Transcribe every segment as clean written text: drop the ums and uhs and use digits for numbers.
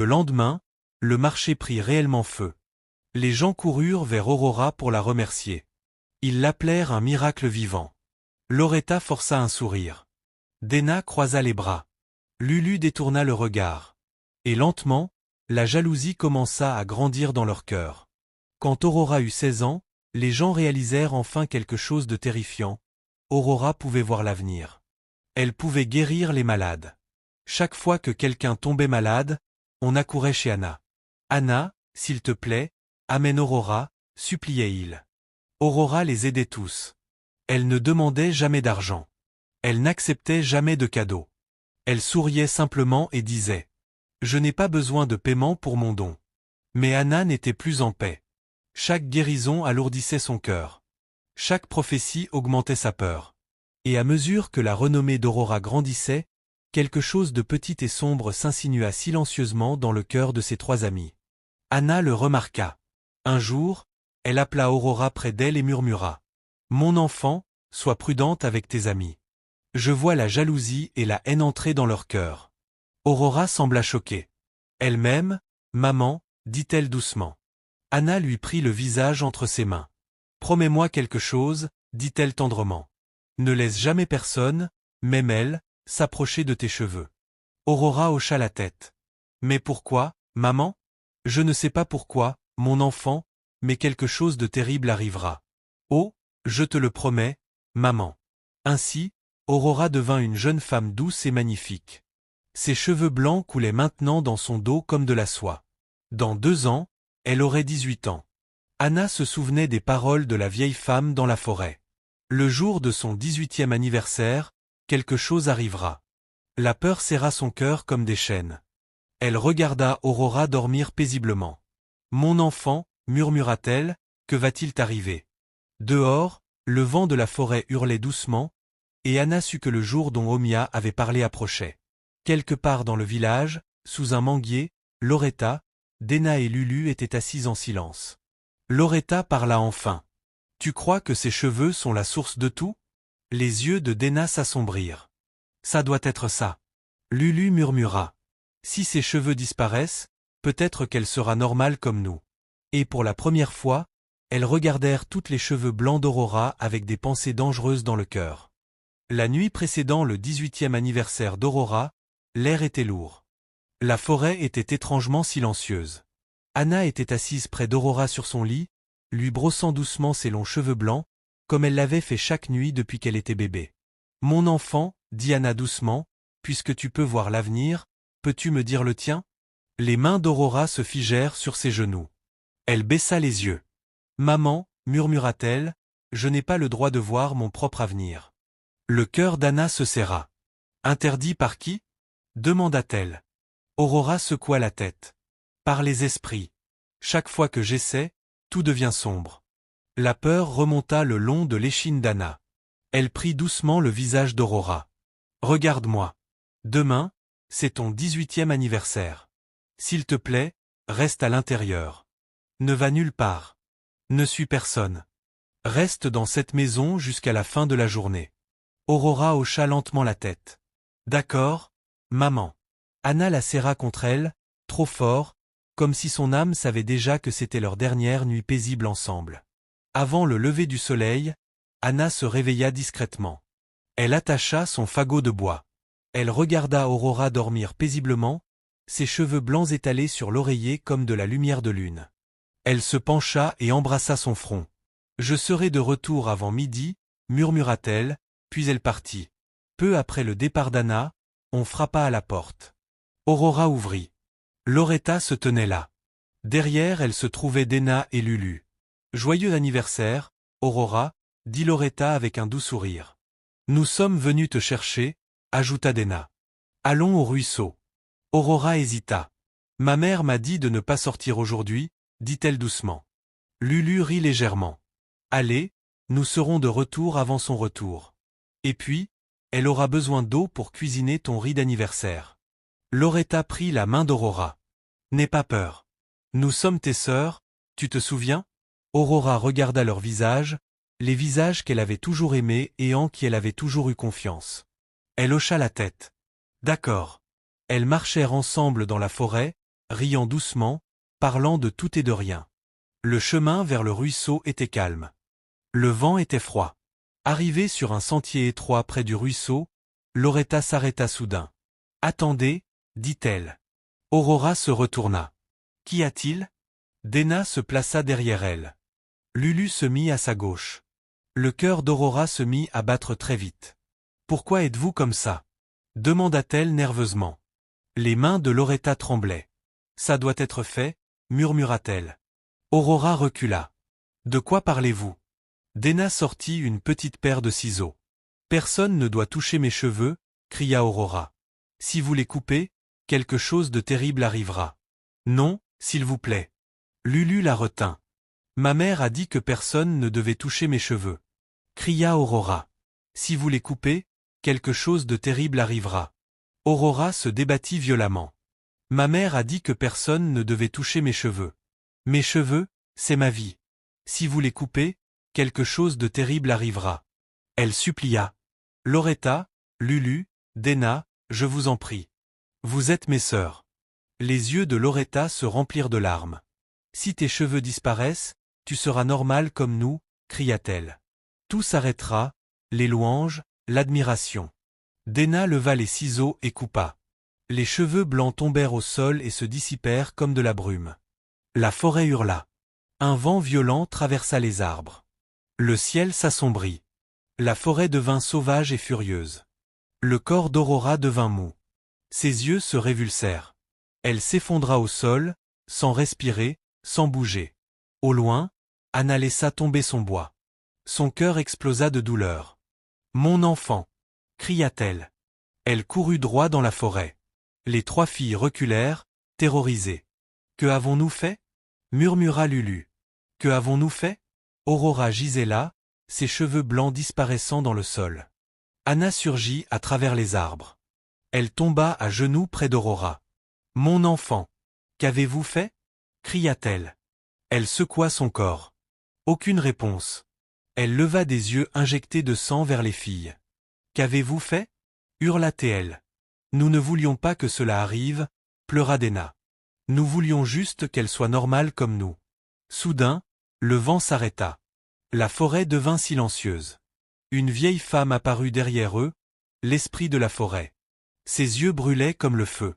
Le lendemain, le marché prit réellement feu. Les gens coururent vers Aurora pour la remercier. Ils l'appelèrent un miracle vivant. Loretta força un sourire. Dena croisa les bras. Lulu détourna le regard. Et lentement, la jalousie commença à grandir dans leur cœur. Quand Aurora eut 16 ans, les gens réalisèrent enfin quelque chose de terrifiant. Aurora pouvait voir l'avenir. Elle pouvait guérir les malades. Chaque fois que quelqu'un tombait malade, on accourait chez Anna. « Anna, s'il te plaît, amène Aurora », suppliait-il. Aurora les aidait tous. Elle ne demandait jamais d'argent. Elle n'acceptait jamais de cadeaux. Elle souriait simplement et disait « Je n'ai pas besoin de paiement pour mon don ». Mais Anna n'était plus en paix. Chaque guérison alourdissait son cœur. Chaque prophétie augmentait sa peur. Et à mesure que la renommée d'Aurora grandissait, quelque chose de petit et sombre s'insinua silencieusement dans le cœur de ses trois amis. Anna le remarqua. Un jour, elle appela Aurora près d'elle et murmura « Mon enfant, sois prudente avec tes amis. Je vois la jalousie et la haine entrer dans leur cœur. » Aurora sembla choquée. Elle-même, « Maman », dit-elle doucement. Anna lui prit le visage entre ses mains. « Promets-moi quelque chose », dit-elle tendrement. « Ne laisse jamais personne, même elle, s'approcher de tes cheveux. » Aurora hocha la tête. « Mais pourquoi, maman ? » « Je ne sais pas pourquoi, mon enfant, mais quelque chose de terrible arrivera. Oh, je te le promets, maman. » Ainsi, Aurora devint une jeune femme douce et magnifique. Ses cheveux blancs coulaient maintenant dans son dos comme de la soie. Dans 2 ans, elle aurait 18 ans. Anna se souvenait des paroles de la vieille femme dans la forêt. Le jour de son 18e anniversaire, quelque chose arrivera. La peur serra son cœur comme des chaînes. Elle regarda Aurora dormir paisiblement. « Mon enfant, » murmura-t-elle, « que va-t-il t'arriver » Dehors, le vent de la forêt hurlait doucement, et Anna sut que le jour dont Omia avait parlé approchait. Quelque part dans le village, sous un manguier, Loretta, Dena et Lulu étaient assises en silence. Loretta parla enfin. « Tu crois que ces cheveux sont la source de tout » Les yeux de Dena s'assombrirent. « Ça doit être ça. » Lulu murmura. « Si ses cheveux disparaissent, peut-être qu'elle sera normale comme nous. » Et pour la première fois, elles regardèrent toutes les cheveux blancs d'Aurora avec des pensées dangereuses dans le cœur. La nuit précédant le 18e anniversaire d'Aurora, l'air était lourd. La forêt était étrangement silencieuse. Anna était assise près d'Aurora sur son lit, lui brossant doucement ses longs cheveux blancs, comme elle l'avait fait chaque nuit depuis qu'elle était bébé. « Mon enfant, » dit Anna doucement, « puisque tu peux voir l'avenir, peux-tu me dire le tien ?» Les mains d'Aurora se figèrent sur ses genoux. Elle baissa les yeux. « Maman, » murmura-t-elle, « je n'ai pas le droit de voir mon propre avenir. » Le cœur d'Anna se serra. « Interdit par qui ?» demanda-t-elle. Aurora secoua la tête. « Par les esprits. Chaque fois que j'essaie, tout devient sombre. » La peur remonta le long de l'échine d'Anna. Elle prit doucement le visage d'Aurora. « Regarde-moi. Demain, c'est ton 18e anniversaire. S'il te plaît, reste à l'intérieur. Ne va nulle part. Ne suis personne. Reste dans cette maison jusqu'à la fin de la journée. » Aurora hocha lentement la tête. « D'accord, maman. » Anna la serra contre elle, trop fort, comme si son âme savait déjà que c'était leur dernière nuit paisible ensemble. Avant le lever du soleil, Anna se réveilla discrètement. Elle attacha son fagot de bois. Elle regarda Aurora dormir paisiblement, ses cheveux blancs étalés sur l'oreiller comme de la lumière de lune. Elle se pencha et embrassa son front. « Je serai de retour avant midi », murmura-t-elle, puis elle partit. Peu après le départ d'Anna, on frappa à la porte. Aurora ouvrit. Loretta se tenait là. Derrière elle se trouvaient Dena et Lulu. « Joyeux anniversaire, Aurora », dit Loretta avec un doux sourire. « Nous sommes venus te chercher », ajouta Dena. « Allons au ruisseau. » Aurora hésita. « Ma mère m'a dit de ne pas sortir aujourd'hui, » dit-elle doucement. Lulu rit légèrement. « Allez, nous serons de retour avant son retour. Et puis, elle aura besoin d'eau pour cuisiner ton riz d'anniversaire. » Loretta prit la main d'Aurora. « N'aie pas peur. Nous sommes tes sœurs, tu te souviens ?» Aurora regarda leurs visages, les visages qu'elle avait toujours aimés et en qui elle avait toujours eu confiance. Elle hocha la tête. « D'accord. » Elles marchèrent ensemble dans la forêt, riant doucement, parlant de tout et de rien. Le chemin vers le ruisseau était calme. Le vent était froid. Arrivée sur un sentier étroit près du ruisseau, Loretta s'arrêta soudain. « Attendez, dit-elle. » Aurora se retourna. « Qu'y a-t-il » Déna se plaça derrière elle. Lulu se mit à sa gauche. Le cœur d'Aurora se mit à battre très vite. « Pourquoi êtes-vous comme ça » demanda-t-elle nerveusement. Les mains de Loretta tremblaient. « Ça doit être fait, » murmura-t-elle. Aurora recula. « De quoi parlez-vous » Déna sortit une petite paire de ciseaux. « Personne ne doit toucher mes cheveux, » cria Aurora. « Si vous les coupez, quelque chose de terrible arrivera. »« Non, s'il vous plaît. » Lulu la retint. « Ma mère a dit que personne ne devait toucher mes cheveux. » cria Aurora. « Si vous les coupez, quelque chose de terrible arrivera. » Aurora se débattit violemment. « Ma mère a dit que personne ne devait toucher mes cheveux. Mes cheveux, c'est ma vie. Si vous les coupez, quelque chose de terrible arrivera. » Elle supplia. « Loretta, Lulu, Déna, je vous en prie. Vous êtes mes sœurs. » Les yeux de Loretta se remplirent de larmes. « Si tes cheveux disparaissent, tu seras normale comme nous, » cria-t-elle. Tout s'arrêtera, les louanges, l'admiration. Déna leva les ciseaux et coupa. Les cheveux blancs tombèrent au sol et se dissipèrent comme de la brume. La forêt hurla. Un vent violent traversa les arbres. Le ciel s'assombrit. La forêt devint sauvage et furieuse. Le corps d'Aurora devint mou. Ses yeux se révulsèrent. Elle s'effondra au sol, sans respirer, sans bouger. Au loin, Anna laissa tomber son bois. Son cœur explosa de douleur. « Mon enfant !» cria-t-elle. Elle courut droit dans la forêt. Les trois filles reculèrent, terrorisées. « Que avons-nous fait » murmura Lulu. « Que avons-nous fait » Aurora gisait là, ses cheveux blancs disparaissant dans le sol. Anna surgit à travers les arbres. Elle tomba à genoux près d'Aurora. « Mon enfant, qu'avez-vous fait » cria-t-elle. Elle secoua son corps. Aucune réponse. Elle leva des yeux injectés de sang vers les filles. « Qu'avez-vous fait » hurla-t-elle. « Nous ne voulions pas que cela arrive, » pleura Déna. « Nous voulions juste qu'elle soit normale comme nous. » Soudain, le vent s'arrêta. La forêt devint silencieuse. Une vieille femme apparut derrière eux, l'esprit de la forêt. Ses yeux brûlaient comme le feu.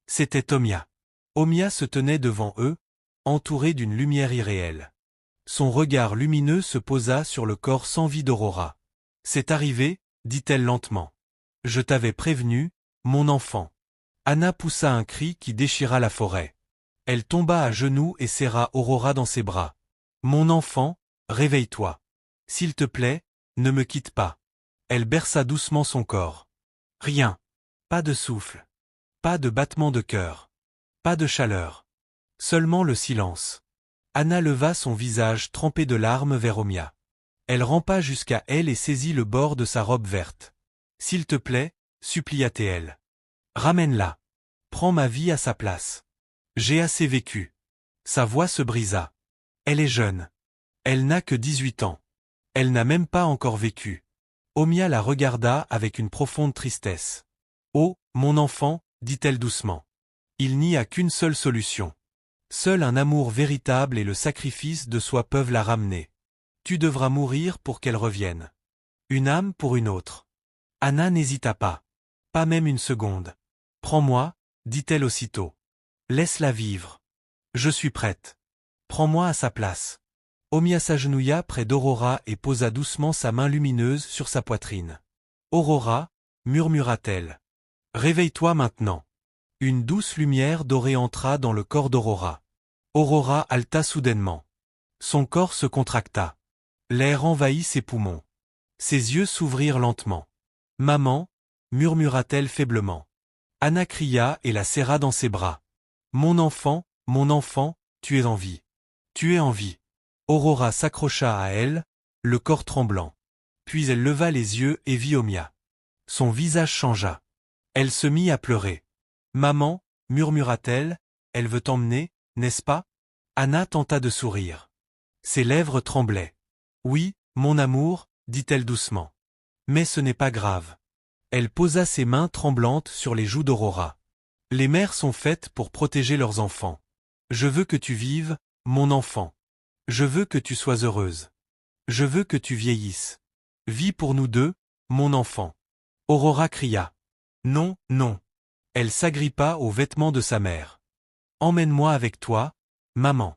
C'était Omia. Omia se tenait devant eux, entourée d'une lumière irréelle. Son regard lumineux se posa sur le corps sans vie d'Aurora. « C'est arrivé, » dit-elle lentement. « Je t'avais prévenu, mon enfant. » Anna poussa un cri qui déchira la forêt. Elle tomba à genoux et serra Aurora dans ses bras. « Mon enfant, réveille-toi. S'il te plaît, ne me quitte pas. » Elle berça doucement son corps. Rien. Pas de souffle. Pas de battement de cœur. Pas de chaleur. Seulement le silence. Anna leva son visage trempé de larmes vers Omia. Elle rampa jusqu'à elle et saisit le bord de sa robe verte. « S'il te plaît, » supplia-t-elle. « Ramène-la. Prends ma vie à sa place. J'ai assez vécu. » Sa voix se brisa. Elle est jeune. Elle n'a que 18 ans. Elle n'a même pas encore vécu. Omia la regarda avec une profonde tristesse. « Oh, mon enfant, » dit-elle doucement. « Il n'y a qu'une seule solution. Seul un amour véritable et le sacrifice de soi peuvent la ramener. Tu devras mourir pour qu'elle revienne. Une âme pour une autre. » Anna n'hésita pas. Pas même une seconde. « Prends-moi, » dit-elle aussitôt. « Laisse-la vivre. Je suis prête. Prends-moi à sa place. » Omia s'agenouilla près d'Aurora et posa doucement sa main lumineuse sur sa poitrine. « Aurora, » murmura-t-elle. « Réveille-toi maintenant. » Une douce lumière dorée entra dans le corps d'Aurora. Aurora haleta soudainement. Son corps se contracta. L'air envahit ses poumons. Ses yeux s'ouvrirent lentement. « Maman » murmura-t-elle faiblement. Anna cria et la serra dans ses bras. « Mon enfant, tu es en vie. Tu es en vie. » Aurora s'accrocha à elle, le corps tremblant. Puis elle leva les yeux et vit Omia. Son visage changea. Elle se mit à pleurer. « Maman, » murmura-t-elle, « elle veut t'emmener, n'est-ce pas ?» Anna tenta de sourire. Ses lèvres tremblaient. « Oui, mon amour, » dit-elle doucement. « Mais ce n'est pas grave. » Elle posa ses mains tremblantes sur les joues d'Aurora. Les mères sont faites pour protéger leurs enfants. Je veux que tu vives, mon enfant. Je veux que tu sois heureuse. Je veux que tu vieillisses. Vis pour nous deux, mon enfant. Aurora cria. Non, non. Elle s'agrippa aux vêtements de sa mère. Emmène-moi avec toi, maman.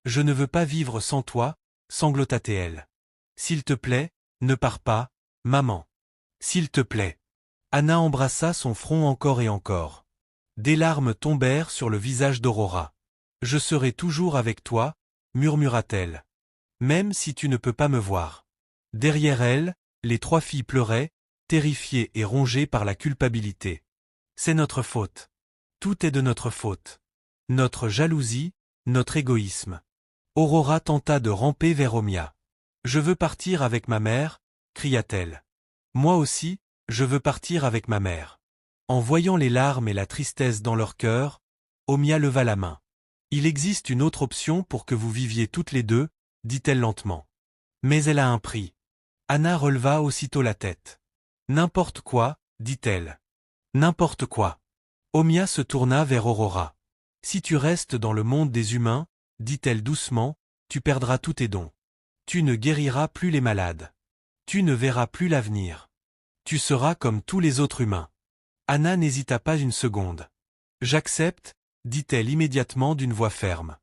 Je ne veux pas vivre sans toi, sanglota-t-elle. S'il te plaît, ne pars pas, maman. S'il te plaît. Anna embrassa son front encore et encore. Des larmes tombèrent sur le visage d'Aurora. Je serai toujours avec toi, murmura-t-elle. Même si tu ne peux pas me voir. Derrière elle, les trois filles pleuraient, terrifiées et rongées par la culpabilité. C'est notre faute. Tout est de notre faute. Notre jalousie, notre égoïsme. Aurora tenta de ramper vers Omia. Je veux partir avec ma mère, cria-t-elle. Moi aussi, je veux partir avec ma mère. En voyant les larmes et la tristesse dans leur cœur, Omia leva la main. Il existe une autre option pour que vous viviez toutes les deux, dit-elle lentement. Mais elle a un prix. Anna releva aussitôt la tête. N'importe quoi, dit-elle. N'importe quoi. Omia se tourna vers Aurora. Si tu restes dans le monde des humains, dit-elle doucement, tu perdras tous tes dons. Tu ne guériras plus les malades. Tu ne verras plus l'avenir. Tu seras comme tous les autres humains. Anna n'hésita pas une seconde. J'accepte, dit-elle immédiatement d'une voix ferme.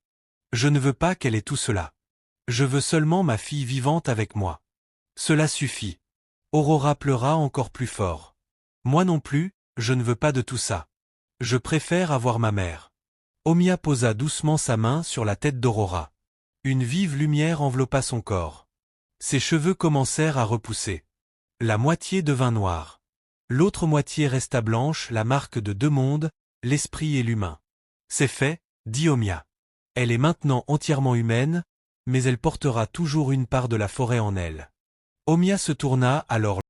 Je ne veux pas qu'elle ait tout cela. Je veux seulement ma fille vivante avec moi. Cela suffit. Aurora pleura encore plus fort. Moi non plus, je ne veux pas de tout ça. Je préfère avoir ma mère. Omia posa doucement sa main sur la tête d'Aurora. Une vive lumière enveloppa son corps. Ses cheveux commencèrent à repousser. La moitié devint noire. L'autre moitié resta blanche, la marque de deux mondes, l'esprit et l'humain. C'est fait, dit Omia. Elle est maintenant entièrement humaine, mais elle portera toujours une part de la forêt en elle. Omia se tourna alors